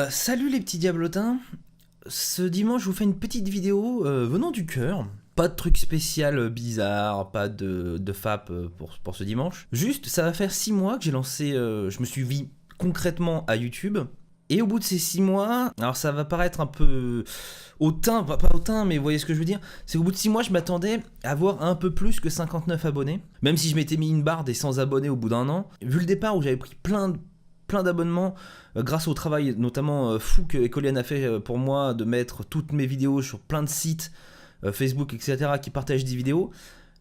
Salut les petits diablotins. Ce dimanche, je vous fais une petite vidéo venant du cœur. Pas de truc spécial bizarre, pas de FAP pour ce dimanche. Juste, ça va faire 6 mois que j'ai lancé, je me suis mis concrètement à YouTube. Et au bout de ces 6 mois, alors ça va paraître un peu hautain, pas hautain, mais vous voyez ce que je veux dire. C'est qu'au bout de 6 mois, je m'attendais à avoir un peu plus que 59 abonnés. Même si je m'étais mis une barre des 100 abonnés au bout d'un an. Vu le départ où j'avais pris plein d'abonnements, grâce au travail notamment fou que Ecolian a fait pour moi, de mettre toutes mes vidéos sur plein de sites, Facebook, etc., qui partagent des vidéos,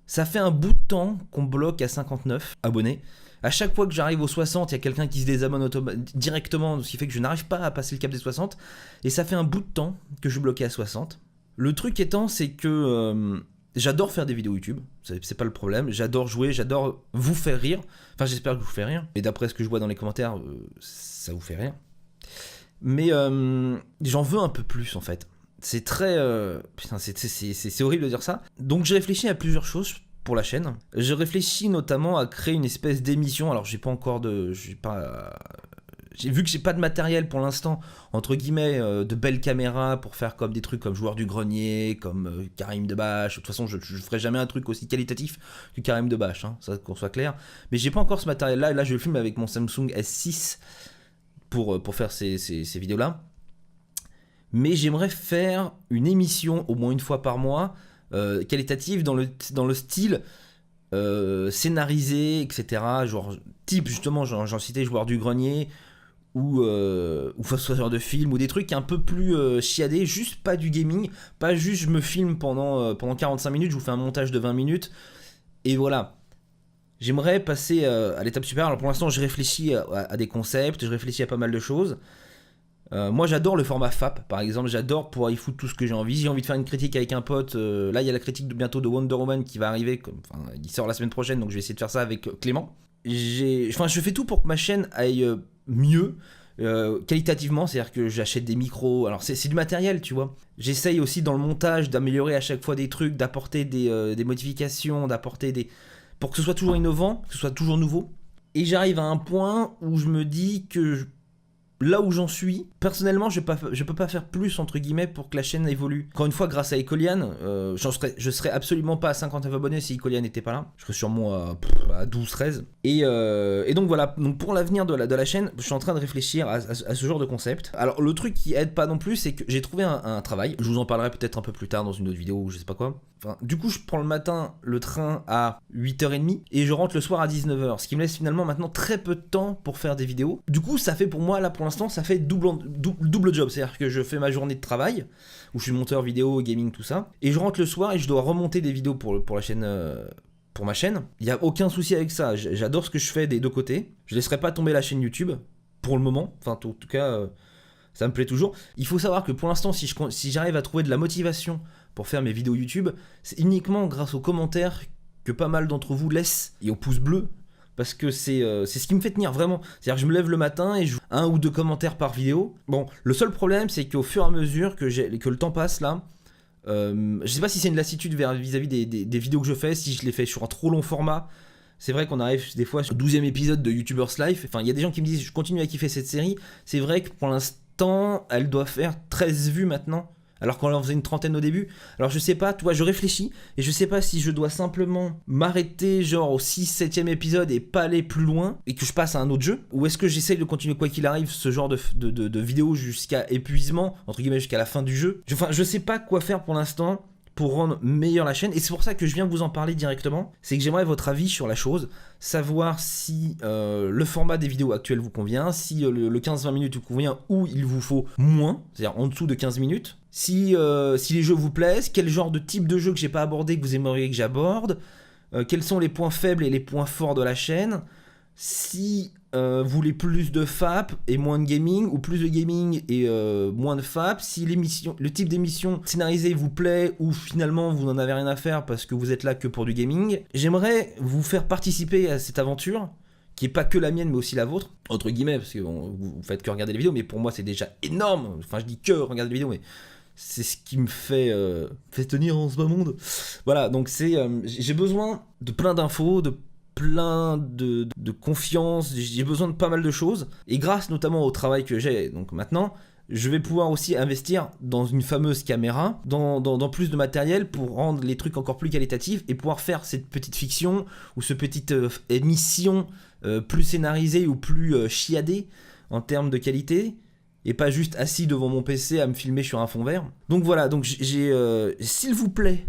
ça fait un bout de temps qu'on bloque à 59 abonnés. À chaque fois que j'arrive aux 60, il y a quelqu'un qui se désabonne directement, ce qui fait que je n'arrive pas à passer le cap des 60. Et ça fait un bout de temps que je suis bloqué à 60. Le truc étant, c'est que j'adore faire des vidéos YouTube, c'est pas le problème. J'adore jouer, j'adore vous faire rire. Enfin, j'espère que je vous fais rire. Et d'après ce que je vois dans les commentaires, ça vous fait rire. Mais j'en veux un peu plus en fait. C'est très. Putain, c'est horrible de dire ça. Donc j'ai réfléchi à plusieurs choses pour la chaîne. Je réfléchis notamment à créer une espèce d'émission. Alors j'ai pas encore de. J'ai vu que j'ai pas de matériel pour l'instant, entre guillemets, de belles caméras pour faire comme des trucs comme Joueur du Grenier, comme Karim Debache. De toute façon, je ferai jamais un truc aussi qualitatif que Karim Debache, hein, ça qu'on soit clair. Mais j'ai pas encore ce matériel-là. Et là, je le filme avec mon Samsung S6 pour faire ces vidéos-là. Mais j'aimerais faire une émission au moins une fois par mois, qualitative, dans le style scénarisé, etc. Genre, type justement, j'en citais Joueur du Grenier, ou Fossoyeur de film, ou des trucs un peu plus chiadés, juste pas du gaming, pas juste je me filme pendant 45 minutes, je vous fais un montage de 20 minutes, et voilà. J'aimerais passer à l'étape supérieure. Alors pour l'instant, je réfléchis à des concepts, je réfléchis à pas mal de choses. Moi j'adore le format FAP par exemple, j'adore pouvoir y foutre tout ce que j'ai envie. Si j'ai envie de faire une critique avec un pote, là il y a la critique bientôt de Wonder Woman qui va arriver, il sort la semaine prochaine, donc je vais essayer de faire ça avec Clément. Je fais tout pour que ma chaîne aille mieux, qualitativement, c'est-à-dire que j'achète des micros, alors c'est du matériel tu vois. J'essaye aussi dans le montage d'améliorer à chaque fois des trucs, d'apporter des modifications, pour que ce soit toujours innovant, que ce soit toujours nouveau. Et j'arrive à un point où je me dis que là où j'en suis, personnellement, je peux pas faire plus, entre guillemets, pour que la chaîne évolue. Encore une fois, grâce à Ecolian, je serais absolument pas à 59 abonnés si Ecolian n'était pas là. Je serais sûrement à 12-13. Et donc voilà, donc pour l'avenir de la chaîne, je suis en train de réfléchir à ce genre de concept. Alors le truc qui aide pas non plus, c'est que j'ai trouvé un travail. Je vous en parlerai peut-être un peu plus tard dans une autre vidéo ou je sais pas quoi. Enfin, du coup, je prends le matin le train à 8h30 et je rentre le soir à 19h. Ce qui me laisse finalement maintenant très peu de temps pour faire des vidéos. Du coup, ça fait pour moi, là pour l'instant, ça fait double job. C'est-à-dire que je fais ma journée de travail, où je suis monteur vidéo, gaming, tout ça. Et je rentre le soir et je dois remonter des vidéos pour la chaîne. Pour ma chaîne. Il n'y a aucun souci avec ça. J'adore ce que je fais des deux côtés. Je laisserai pas tomber la chaîne YouTube pour le moment. Enfin, en tout cas, ça me plaît toujours. Il faut savoir que pour l'instant, si j'arrive à trouver de la motivation pour faire mes vidéos YouTube, c'est uniquement grâce aux commentaires que pas mal d'entre vous laissent et aux pouces bleus. Parce que c'est ce qui me fait tenir vraiment. C'est-à-dire que je me lève le matin et je joue 1 ou 2 commentaires par vidéo. Bon, le seul problème, c'est qu'au fur et à mesure que le temps passe là, je sais pas si c'est une lassitude vis-à-vis des vidéos que je fais, si je les fais sur un trop long format. C'est vrai qu'on arrive des fois sur le 12e épisode de YouTubers Life. Enfin, il y a des gens qui me disent je continue à kiffer cette série. C'est vrai que pour l'instant, elle doit faire 13 vues maintenant, alors qu'on en faisait une trentaine au début. Alors je sais pas, toi, je réfléchis, et je sais pas si je dois simplement m'arrêter genre au 6-7e épisode et pas aller plus loin, et que je passe à un autre jeu, ou est-ce que j'essaye de continuer quoi qu'il arrive ce genre de vidéo jusqu'à épuisement, entre guillemets jusqu'à la fin du jeu. Je sais pas quoi faire pour l'instant pour rendre meilleure la chaîne, et c'est pour ça que je viens vous en parler directement. C'est que j'aimerais votre avis sur la chose, savoir si le format des vidéos actuelles vous convient, si le 15-20 minutes vous convient, ou il vous faut moins, c'est-à-dire en dessous de 15 minutes, si les jeux vous plaisent, quel genre de type de jeu que j'ai pas abordé que vous aimeriez que j'aborde, quels sont les points faibles et les points forts de la chaîne, si vous voulez plus de FAP et moins de gaming, ou plus de gaming et moins de FAP, si le type d'émission scénarisée vous plaît, ou finalement vous n'en avez rien à faire parce que vous êtes là que pour du gaming. J'aimerais vous faire participer à cette aventure, qui est pas que la mienne mais aussi la vôtre, entre guillemets, parce que vous faites que regarder les vidéos, mais pour moi c'est déjà énorme. Enfin, je dis que regarder les vidéos, mais c'est ce qui me fait tenir en ce bas monde. Voilà, donc j'ai besoin de plein d'infos, de plein de confiance, j'ai besoin de pas mal de choses. Et grâce notamment au travail que j'ai donc maintenant, je vais pouvoir aussi investir dans une fameuse caméra, dans plus de matériel pour rendre les trucs encore plus qualitatifs et pouvoir faire cette petite fiction ou cette petite émission plus scénarisée ou plus chiadée en termes de qualité et pas juste assis devant mon PC à me filmer sur un fond vert. Donc voilà, donc s'il vous plaît,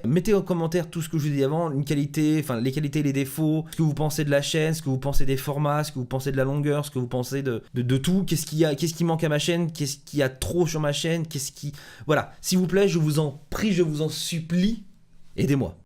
mettez en commentaire tout ce que je vous ai dit avant, les qualités et les défauts, ce que vous pensez de la chaîne, ce que vous pensez des formats, ce que vous pensez de la longueur, ce que vous pensez de tout, qu'est-ce qui manque à ma chaîne, qu'est-ce qu'il y a trop sur ma chaîne, Voilà, s'il vous plaît, je vous en prie, je vous en supplie, aidez-moi.